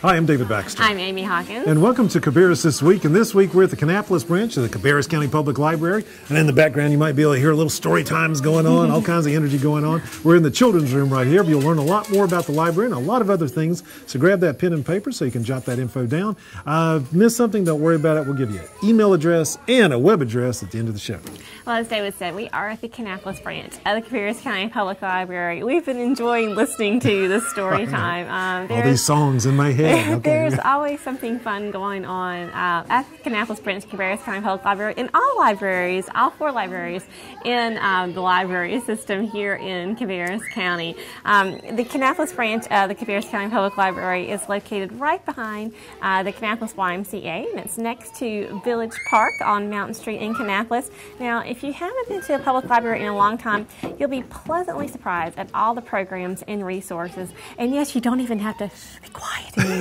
Hi, I'm David Baxter. I'm Amy Hawkins. And welcome to Cabarrus This Week. And this week we're at the Kannapolis branch of the Cabarrus County Public Library. And in the background you might be able to hear a little story times going on, all kinds of energy going on. We're in the children's room right here. You'll learn a lot more about the library and a lot of other things. So grab that pen and paper so you can jot that info down. Missed something, don't worry about it. We'll give you an email address and a web address at the end of the show. Well, as David said, we are at the Kannapolis branch of the Cabarrus County Public Library. We've been enjoying listening to the story time. All these songs in my head. Okay. There's always something fun going on at the Kannapolis branch of Cabarrus County Public Library, in all libraries, all 4 libraries in the library system here in Cabarrus County. The Kannapolis branch of the Cabarrus County Public Library is located right behind the Kannapolis YMCA, and it's next to Village Park on Mountain Street in Kannapolis. Now, if you haven't been to a public library in a long time, you'll be pleasantly surprised at all the programs and resources. And yes, you don't even have to be quiet anymore.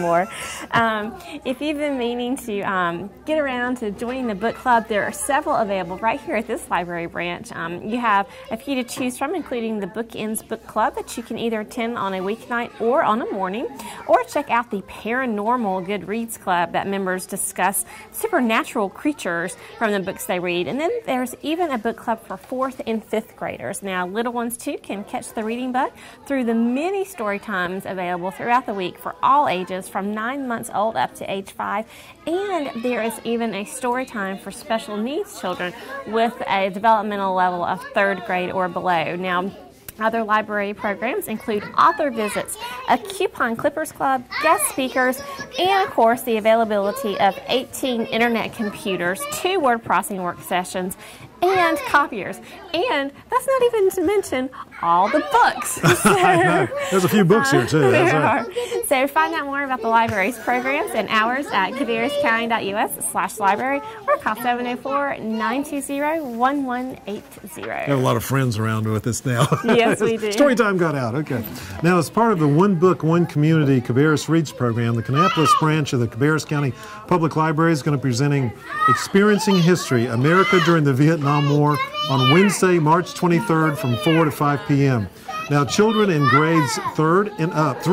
If you've been meaning to get around to joining the book club, there are several available right here at this library branch. You have a few to choose from, including the Bookends Book Club that you can either attend on a weeknight or on a morning, or check out the Paranormal Goodreads Club that members discuss supernatural creatures from the books they read. And then there's even a book club for 4th and 5th graders. Now, little ones too can catch the reading bug through the many story times available throughout the week for all ages from 9 months old up to age 5. And there is even a story time for special needs children with a developmental level of 3rd grade or below. Now, other library programs include author visits, a coupon clippers club, guest speakers, and of course the availability of 18 internet computers, 2 word processing work sessions, and copiers. And that's not even to mention all the books. So, I know. There's a few books here too. There are. So find out more about the library's programs and hours at cabarruscounty.us/library or call 704-920-1180. We have a lot of friends around with us now. Yes, we do. Story time got out. Okay. Now, as part of the One Book, One Community Cabarrus Reads program, the Kannapolis branch of the Cabarrus County Public Library is going to be presenting Experiencing History, America During the Vietnam War on Wednesday, March 23rd from 4 to 5 p.m. Now, children in grades 3 and up,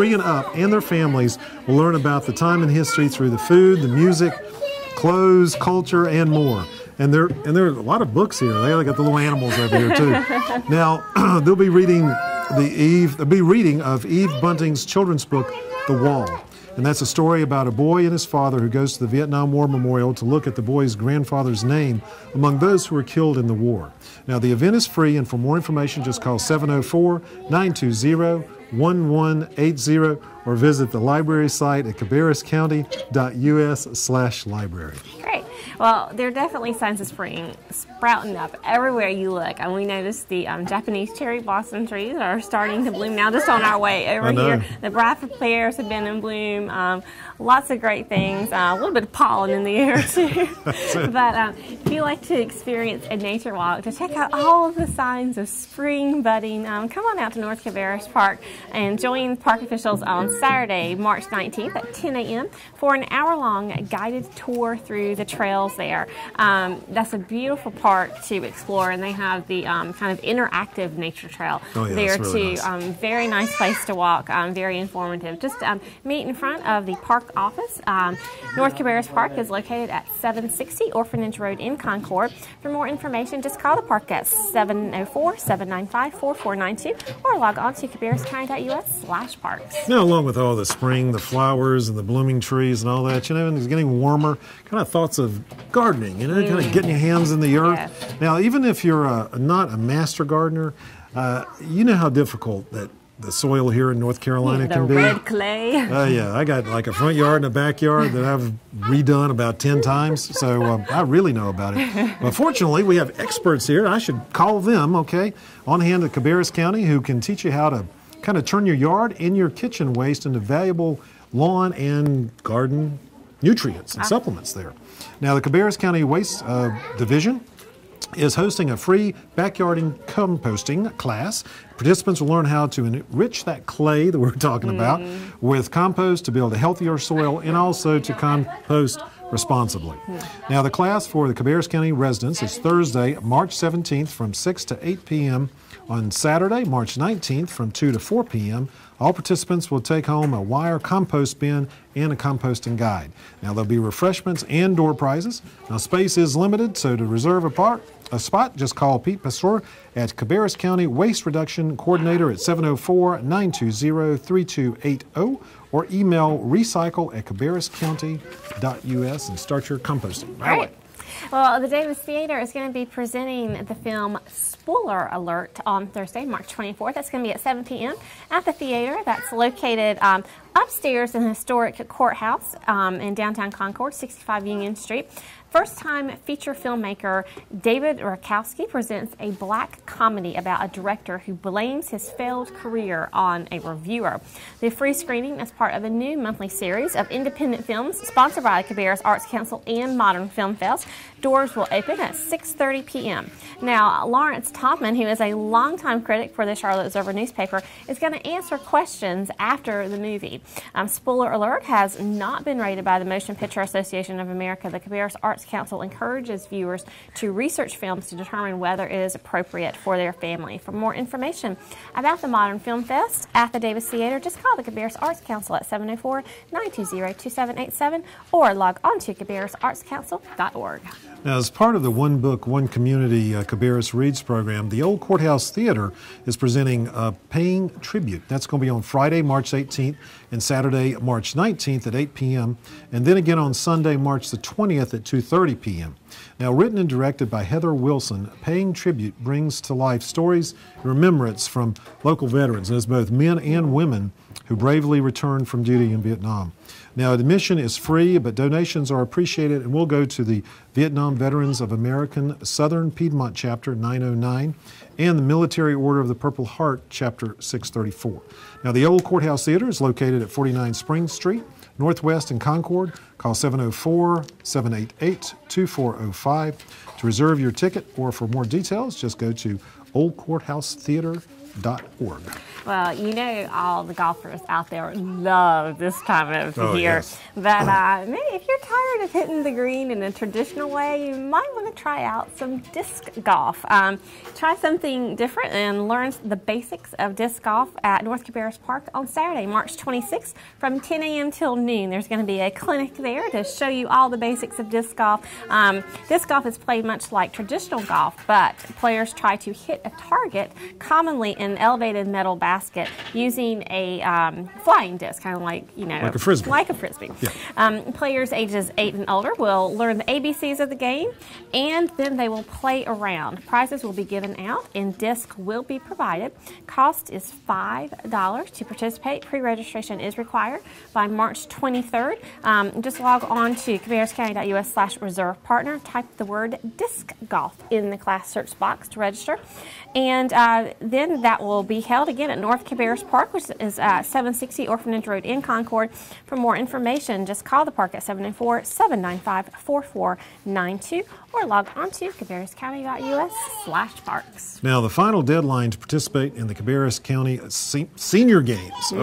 and their families will learn about the time in history through the food, the music, clothes, culture, and more. And there are a lot of books here. They got the little animals over here too. Now, they'll be reading of Eve Bunting's children's book, The Wall. And that's a story about a boy and his father who goes to the Vietnam War Memorial to look at the boy's grandfather's name among those who were killed in the war. Now, the event is free, and for more information, just call 704-920-1180 or visit the library site at cabarruscounty.us/library. Great. Well, there are definitely signs of spring sprouting up everywhere you look. And we noticed the Japanese cherry blossom trees are starting to bloom now just on our way over here. The bradford pears have been in bloom. Lots of great things. A little bit of pollen in the air too. But if you like to experience a nature walk, to check out all of the signs of spring budding, come on out to North Cabarrus Park and join park officials on Saturday, March 19th at 10 a.m. for an hour-long guided tour through the trails there. That's a beautiful park to explore, and they have the kind of interactive nature trail there really too. Nice. Very nice place to walk, very informative. Just meet in front of the park office. North Cabarrus Park is located at 760 Orphanage Road in Concord. For more information, just call the park at 704-795-4492 or log on to cabarruscounty.us/parks. Now, along with all the spring, the flowers and the blooming trees and all that, and it's getting warmer, kind of thoughts of gardening, kind of getting your hands in the earth. Yes. Now, even if you're not a master gardener, you know how difficult that the soil here in North Carolina can be. The red clay. Yeah, I got like a front yard and a backyard that I've redone about 10 times, so I really know about it. But fortunately, we have experts here. I should call them, okay, on hand at Cabarrus County, who can teach you how to kind of turn your yard and your kitchen waste into valuable lawn and garden nutrients and supplements there. Now, the Cabarrus County Waste Division is hosting a free backyard composting class. Participants will learn how to enrich that clay that we're talking about with compost to build a healthier soil and also to compost responsibly. Now, the class for the Cabarrus County residents is Thursday, March 17th from 6 to 8 p.m. On Saturday, March 19th from 2 to 4 p.m., all participants will take home a wire compost bin and a composting guide. Now, there'll be refreshments and door prizes. Now, space is limited, so to reserve a spot, just call Pete Pastor at Cabarrus County Waste Reduction Coordinator at 704-920-3280 or email recycle@cabarruscounty.us and start your composting. Right. Well, the Davis Theater is going to be presenting the film Spoiler Alert on Thursday, March 24th. That's going to be at 7 p.m. at the theater. That's located upstairs in the historic courthouse in downtown Concord, 65 Union Street. First-time feature filmmaker David Rakowski presents a black comedy about a director who blames his failed career on a reviewer. The free screening is part of a new monthly series of independent films sponsored by the Cabarrus Arts Council and Modern Film Fest. Doors will open at 6:30 p.m. Now, Lawrence Taubman, who is a longtime critic for the Charlotte Observer newspaper, is going to answer questions after the movie. Spoiler alert, has not been rated by the Motion Picture Association of America. The Cabarrus Arts Council encourages viewers to research films to determine whether it is appropriate for their family. For more information about the Modern Film Fest at the Davis Theater, just call the Cabarrus Arts Council at 704-920-2787 or log on to cabarrusartscouncil.org. Now, as part of the One Book, One Community Cabarrus Reads program, the Old Courthouse Theater is presenting Paying Tribute. That's going to be on Friday, March 18th and Saturday, March 19th at 8 p.m. and then again on Sunday, March the 20th at 2:30 p.m. Now, written and directed by Heather Wilson, Paying Tribute brings to life stories and remembrance from local veterans, as both men and women who bravely returned from duty in Vietnam. Now, admission is free, but donations are appreciated and will go to the Vietnam Veterans of American Southern Piedmont Chapter 909 and the Military Order of the Purple Heart Chapter 634. Now, the Old Courthouse Theater is located at 49 Spring Street, Northwest in Concord. Call 704-788-2405 to reserve your ticket, or for more details, just go to oldcourthousetheater.org. Well, you know, all the golfers out there love this time of year. Yes. But maybe if you're tired of hitting the green in a traditional way, you might want to try out some disc golf. Try something different and learn the basics of disc golf at North Cabarrus Park on Saturday, March 26th from 10 a.m. till noon. There's going to be a clinic there to show you all the basics of disc golf. Disc golf is played much like traditional golf, but players try to hit a target, commonly an elevated metal basket, using a flying disc, kind of like, you know, like a frisbee. Like a frisbee. Yeah. Players ages 8 and older will learn the ABCs of the game, and then they will play around. Prizes will be given out, and disc will be provided. Cost is $5 to participate. Pre-registration is required by March 23rd. Just log on to cabarruscounty.us/reserve partner. Type the word disc golf in the class search box to register, and then that will be held again at North Cabarrus Park, which is 760 Orphanage Road in Concord. For more information, just call the park at 704-795-4492 or log on to cabarruscounty.us/parks. Now, the final deadline to participate in the Cabarrus County Senior Games,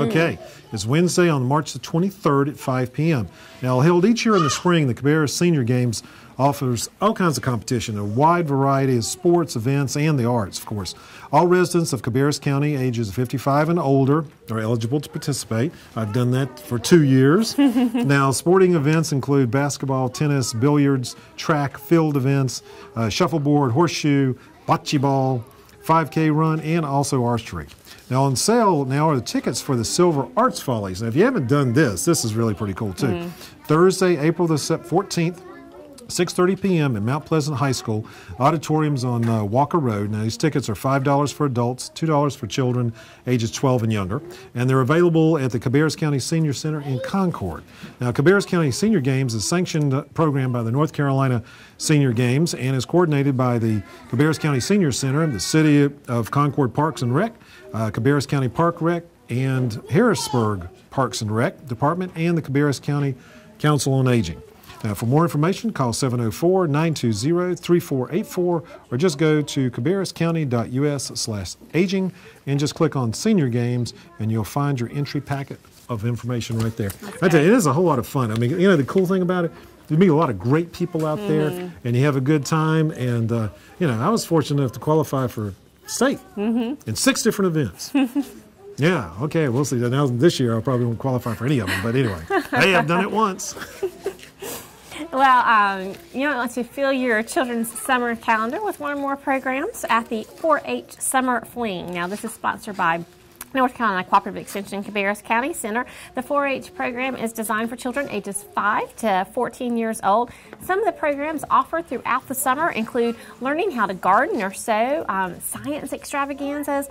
is Wednesday on March the 23rd at 5 p.m. Now, held each year in the spring, the Cabarrus Senior Games offers all kinds of competition, a wide variety of sports, events, and the arts, of course. All residents of Cabarrus County ages 55 and older are eligible to participate. I've done that for 2 years. Now, sporting events include basketball, tennis, billiards, track, field events, shuffleboard, horseshoe, bocce ball, 5K run, and also archery. Now, on sale now are the tickets for the Silver Arts Follies. Now, if you haven't done this is really pretty cool, too. Thursday, April the 14th, 6:30 p.m. at Mount Pleasant High School. Auditoriums on Walker Road. Now, these tickets are $5 for adults, $2 for children ages 12 and younger, and they're available at the Cabarrus County Senior Center in Concord. Now, Cabarrus County Senior Games is a sanctioned program by the North Carolina Senior Games and is coordinated by the Cabarrus County Senior Center, the City of Concord Parks and Rec, Cabarrus County Park Rec, and Harrisburg Parks and Rec Department, and the Cabarrus County Council on Aging. Now, for more information, call 704-920-3484 or just go to cabarruscounty.us/aging and just click on Senior Games and you'll find your entry packet of information right there. I tell you, it is a whole lot of fun. I mean, you know, the cool thing about it, you meet a lot of great people out there and you have a good time. And, you know, I was fortunate enough to qualify for state in 6 different events. Yeah, okay, we'll see. Now this year I probably won't qualify for any of them, but anyway, hey, I've done it once. Well, you might want to fill your children's summer calendar with one or more programs at the 4-H Summer Fling. Now, this is sponsored by North Carolina Cooperative Extension Cabarrus County Center. The 4-H program is designed for children ages 5 to 14 years old. Some of the programs offered throughout the summer include learning how to garden or sew, science extravaganzas,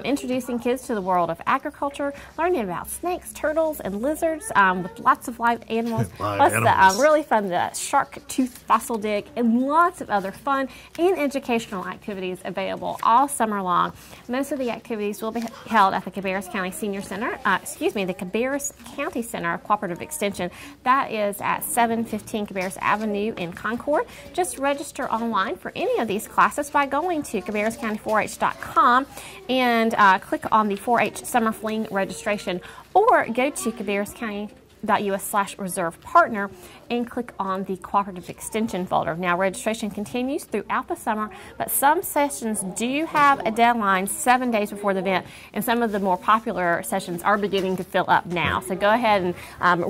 introducing kids to the world of agriculture, learning about snakes, turtles, and lizards with lots of live animals, plus the really fun the shark tooth fossil dig, and lots of other fun and educational activities available all summer long. Most of the activities will be held at the Cabarrus County Senior Center, the Cabarrus County Center of Cooperative Extension. That is at 715 Cabarrus Avenue in Concord. Just register online for any of these classes by going to cabarruscounty4h.com and click on the 4-H Summer Fling registration, or go to cabarruscounty.us/reserve partner and click on the Cooperative Extension folder. Now, registration continues throughout the summer, but some sessions do have a deadline 7 days before the event, and some of the more popular sessions are beginning to fill up now. So go ahead and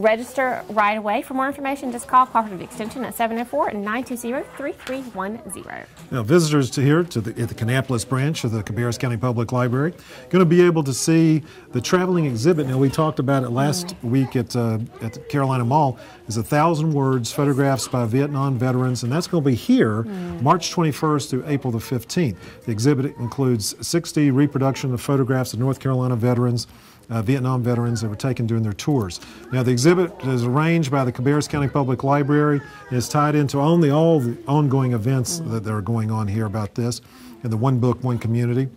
register right away. For more information, just call Cooperative Extension at 704-920-3310. Now, visitors at the Kannapolis branch of the Cabarrus County Public Library going to be able to see the traveling exhibit. Now, we talked about it last week at the Carolina Mall. Is 1,000 words, photographs by Vietnam veterans, and that's going to be here March 21st through April the 15th. The exhibit includes 60 reproduction of photographs of North Carolina veterans, Vietnam veterans that were taken during their tours. Now, the exhibit is arranged by the Cabarrus County Public Library and is tied into all the ongoing events that are going on here about this in the One Book, One Community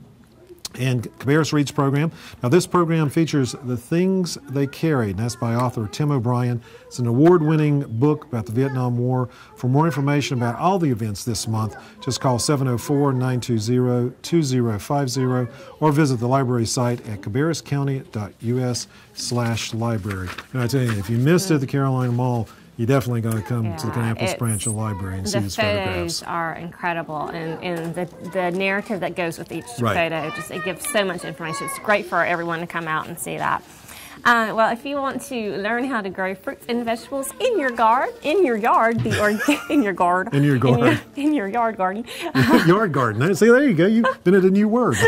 and Cabarrus Reads program. Now, this program features The Things They Carried, and that's by author Tim O'Brien. It's an award-winning book about the Vietnam War. For more information about all the events this month, just call 704-920-2050 or visit the library site at cabarruscounty.us/library. And I tell you, if you missed it at the Carolina Mall, you definitely got to come to the Kannapolis branch of the library and see these photographs. The photos are incredible, and the narrative that goes with each photo, it gives so much information. It's great for everyone to come out and see that. Well, if you want to learn how to grow fruits and vegetables in your yard garden. Yard garden. See, there you go. You've invented a new word.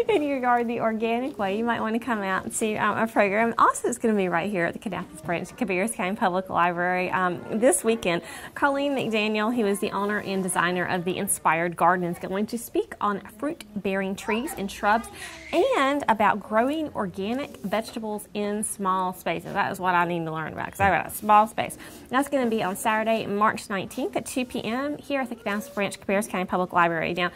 In your yard the organic way, you might want to come out and see a program. Also, it's going to be right here at the Kannapolis branch, Cabarrus County Public Library. This weekend, Colleen McDaniel, who is the owner and designer of the Inspired Garden, is going to speak on fruit-bearing trees and shrubs and about growing organic vegetables in small spaces. That is what I need to learn about, because I've got a small space. That's going to be on Saturday, March 19th at 2 p.m. here at the Kannapolis branch, Cabarrus County Public Library. Now,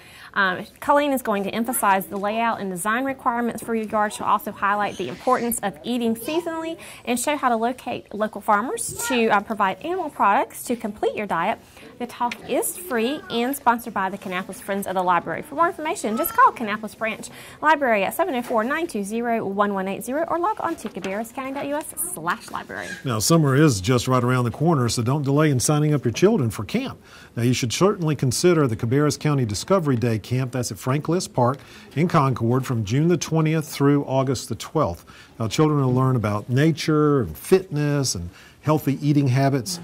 Colleen is going to emphasize the layout and design requirements for your yard. She'll also highlight the importance of eating seasonally and show how to locate local farmers to provide animal products to complete your diet. The talk is free and sponsored by the Kannapolis Friends of the Library. For more information, just call Kannapolis Branch Library at 704-920-1180 or log on to cabarruscounty.us/library. Now, summer is just right around the corner, so don't delay in signing up your children for camp. Now, you should certainly consider the Cabarrus County Discovery Day Camp. That's at Frank Liss Park in Concord from June the 20th through August the 12th. Now, children will learn about nature and fitness and healthy eating habits.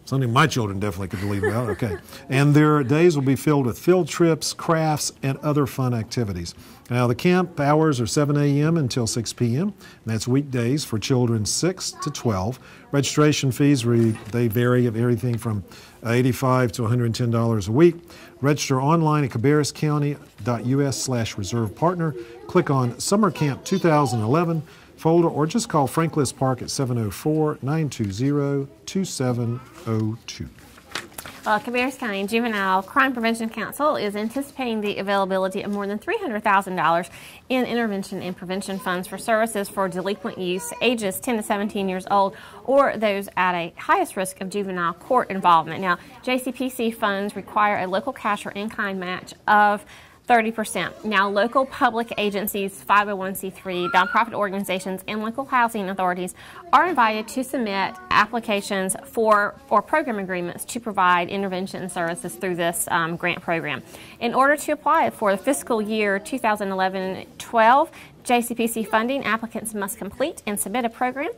Something my children definitely could believe about. Okay. And their days will be filled with field trips, crafts, and other fun activities. Now, the camp hours are 7 a.m. until 6 p.m. And that's weekdays for children 6 to 12. Registration fees, they vary of everything from $85 to $110 a week. Register online at cabarruscounty.us/reserve partner. Click on Summer Camp 2011 folder, or just call Frank Liss Park at 704-920-2702. Well, Cabarrus County Juvenile Crime Prevention Council is anticipating the availability of more than $300,000 in intervention and prevention funds for services for delinquent youth ages 10 to 17 years old or those at a highest risk of juvenile court involvement. Now, JCPC funds require a local cash or in-kind match of 30%. Now, local public agencies, 501c3, nonprofit organizations, and local housing authorities are invited to submit applications for or program agreements to provide intervention services through this grant program. In order to apply for the fiscal year 2011-12 JCPC funding, applicants must complete and submit a program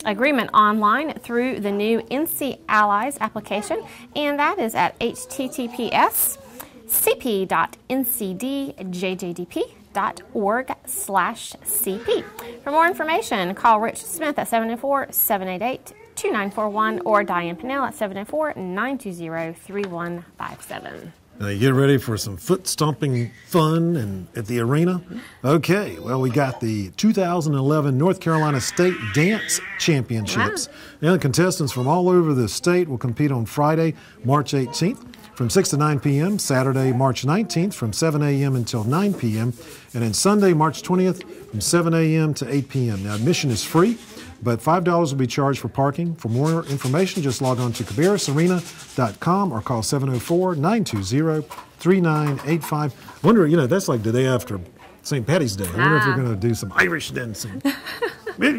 agreement online through the new NC Allies application, and that is at https://cp.ncdjjdp.org/cp. For more information, call Rich Smith at 704-788-2941 or Diane Pinnell at 704-920-3157. Now you get ready for some foot stomping fun at the arena? Okay, well, we got the 2011 North Carolina State Dance Championships. Wow. Now, contestants from all over the state will compete on Friday, March 18th from 6 to 9 p.m., Saturday, March 19th from 7 a.m. until 9 p.m., and then Sunday, March 20th from 7 a.m. to 8 p.m. Now, admission is free, but $5 will be charged for parking. For more information, just log on to cabarrusarena.com or call 704-920-3985. I wonder, that's like the day after St. Patty's Day. I wonder if they're going to do some Irish dancing. I'm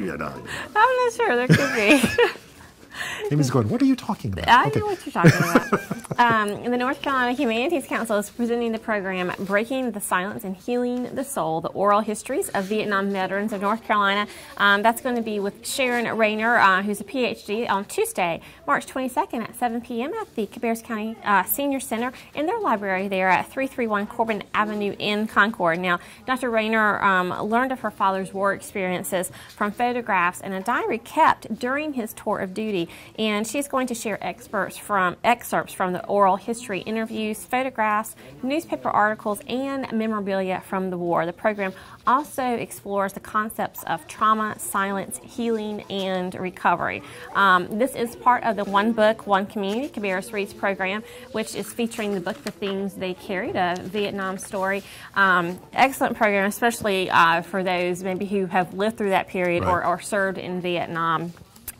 not sure. There could be. Amy's going, what are you talking about? I know what you're talking about. The North Carolina Humanities Council is presenting the program Breaking the Silence and Healing the Soul, the Oral Histories of Vietnam Veterans of North Carolina. That's going to be with Sharon Rayner, who's a PhD, on Tuesday, March 22nd at 7 p.m. at the Cabarrus County Senior Center in their library there at 331 Corbin Avenue in Concord. Now, Dr. Rayner learned of her father's war experiences from photographs and a diary kept during his tour of duty, and she's going to share excerpts from the oral history interviews, photographs, newspaper articles, and memorabilia from the war. The program also explores the concepts of trauma, silence, healing, and recovery. This is part of the One Book, One Community Cabarrus Reads program, which is featuring the book, The Things They Carried, a Vietnam story. Excellent program, especially for those maybe who have lived through that period, right, or served in Vietnam.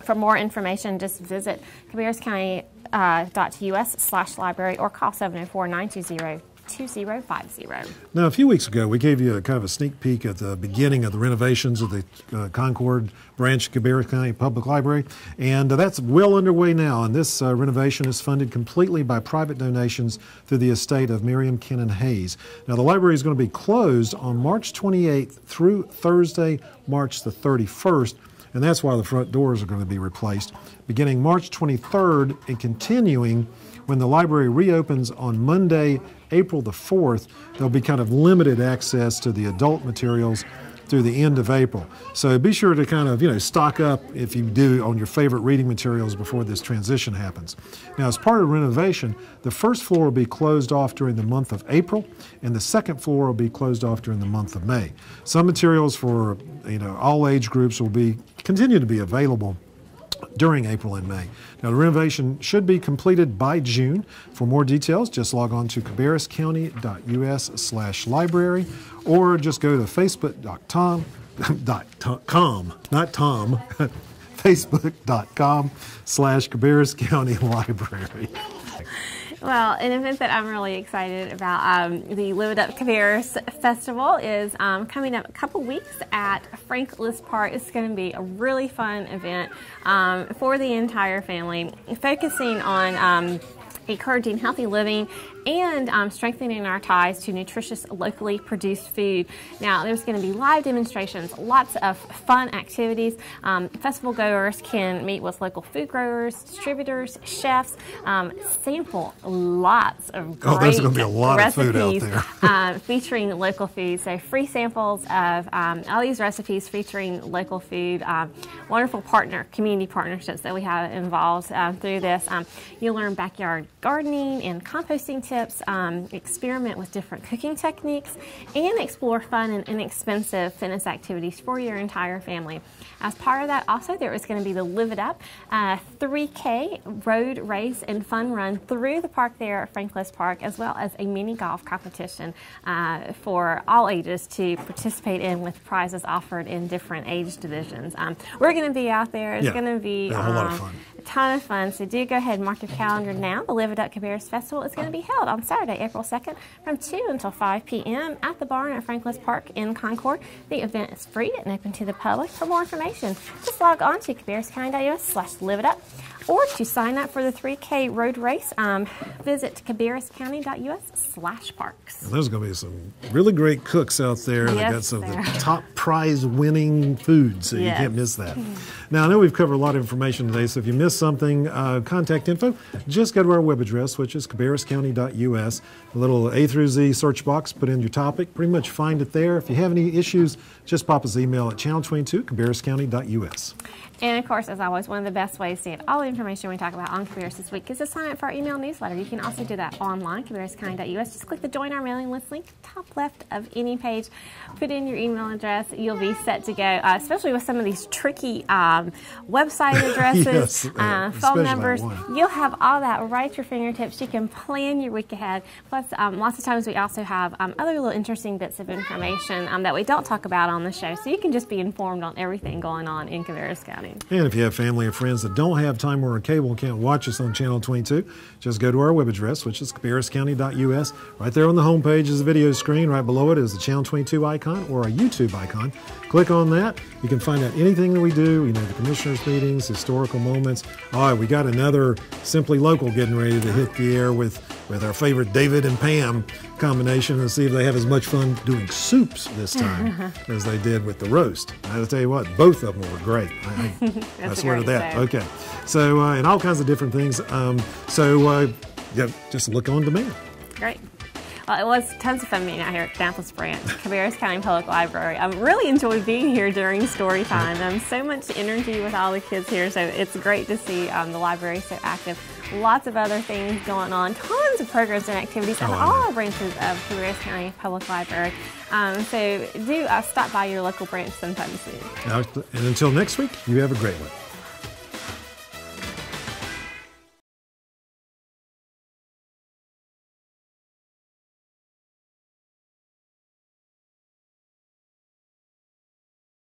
For more information, just visit cabarruscounty.us/library or call 704-920-2050. Now, a few weeks ago, we gave you a kind of a sneak peek at the beginning of the renovations of the Concord branch of Cabarrus County Public Library, and that's well underway now, and this renovation is funded completely by private donations through the estate of Miriam Kennan Hayes. Now, the library is going to be closed on March 28th through Thursday, March the 31st, and that's why the front doors are going to be replaced. Beginning March 23rd and continuing when the library reopens on Monday, April the 4th, there'll be kind of limited access to the adult materials through the end of April. So be sure to kind of, stock up if you do on your favorite reading materials before this transition happens. Now, as part of renovation, the first floor will be closed off during the month of April, and the second floor will be closed off during the month of May. Some materials for, all age groups will continue to be available during April and May. Now, the renovation should be completed by June. For more details, just log on to cabarruscounty.us/library or just go to facebook.com, facebook.com/Cabarrus County Library. Well, an event that I'm really excited about, the Live It Up Cabarrus Festival, is coming up a couple weeks at Frank List Park. It's going to be a really fun event for the entire family, focusing on encouraging healthy living and strengthening our ties to nutritious, locally produced food. Now, there's going to be live demonstrations, lots of fun activities. Festival goers can meet with local food growers, distributors, chefs, sample lots of great there's going to be a lot recipes of food out there. featuring local food. So free samples of all these recipes featuring local food. Wonderful community partnerships that we have involved through this. You'll learn backyard gardening and composting tips, experiment with different cooking techniques, and explore fun and inexpensive fitness activities for your entire family. As part of that, also, there is going to be the Live It Up 3K road race and fun run through the park there at Frank List Park, as well as a mini golf competition for all ages to participate in, with prizes offered in different age divisions. We're going to be out there. It's going to be a whole lot of fun. ton of fun. So do go ahead and mark your calendar now. The Live It Up Cabarrus Festival is going to be held on Saturday, April 2nd from 2 until 5 p.m. at the barn at Franklin's Park in Concord. The event is free and open to the public. For more information, just log on to cabarruscounty.us/liveitup, or to sign up for the 3K road race, visit cabarruscounty.us/parks. There's going to be some really great cooks out there. Yes, They got some of the top prize winning food, so you can't miss that. Now, I know we've covered a lot of information today, so if you missed something, contact info, just go to our web address, which is cabarruscounty.us. A little A through Z search box, put in your topic, pretty much find it there. If you have any issues, just pop us an email at channel22, cabarruscounty.us. And of course, as always, one of the best ways to get all the information we talk about on Cabarrus this week is to sign up for our email newsletter. You can also do that online, cabarruscounty.us. Just click the Join Our Mailing List link, top left of any page. Put in your email address. You'll be set to go, especially with some of these tricky website addresses, phone numbers. You'll have all that right at your fingertips. You can plan your week ahead. Plus, lots of times we also have other little interesting bits of information that we don't talk about on the show. So you can just be informed on everything going on in Cabarrus County. And if you have family or friends that don't have time or a cable and can't watch us on Channel 22, just go to our web address, which is cabarruscounty.us. Right there on the home page is a video screen. Right below it is the Channel 22 icon or a YouTube icon. Click on that. You can find out anything that we do, you know, the commissioners' meetings, historical moments. All right, we got another Simply Local getting ready to hit the air with our favorite David and Pam combination, and see if they have as much fun doing soups this time as they did with the roast. I'll tell you what, both of them were great. I swear to that. Okay. So, and all kinds of different things. Yeah, just look on demand. Great. Well, it was tons of fun being out here at Kannapolis Branch, Cabarrus County Public Library. I really enjoyed being here during story time. So much energy with all the kids here, so it's great to see the library so active. Lots of other things going on, tons of programs and activities at all our branches of Cabarrus County Public Library. So do stop by your local branch sometime soon. And until next week, you have a great one.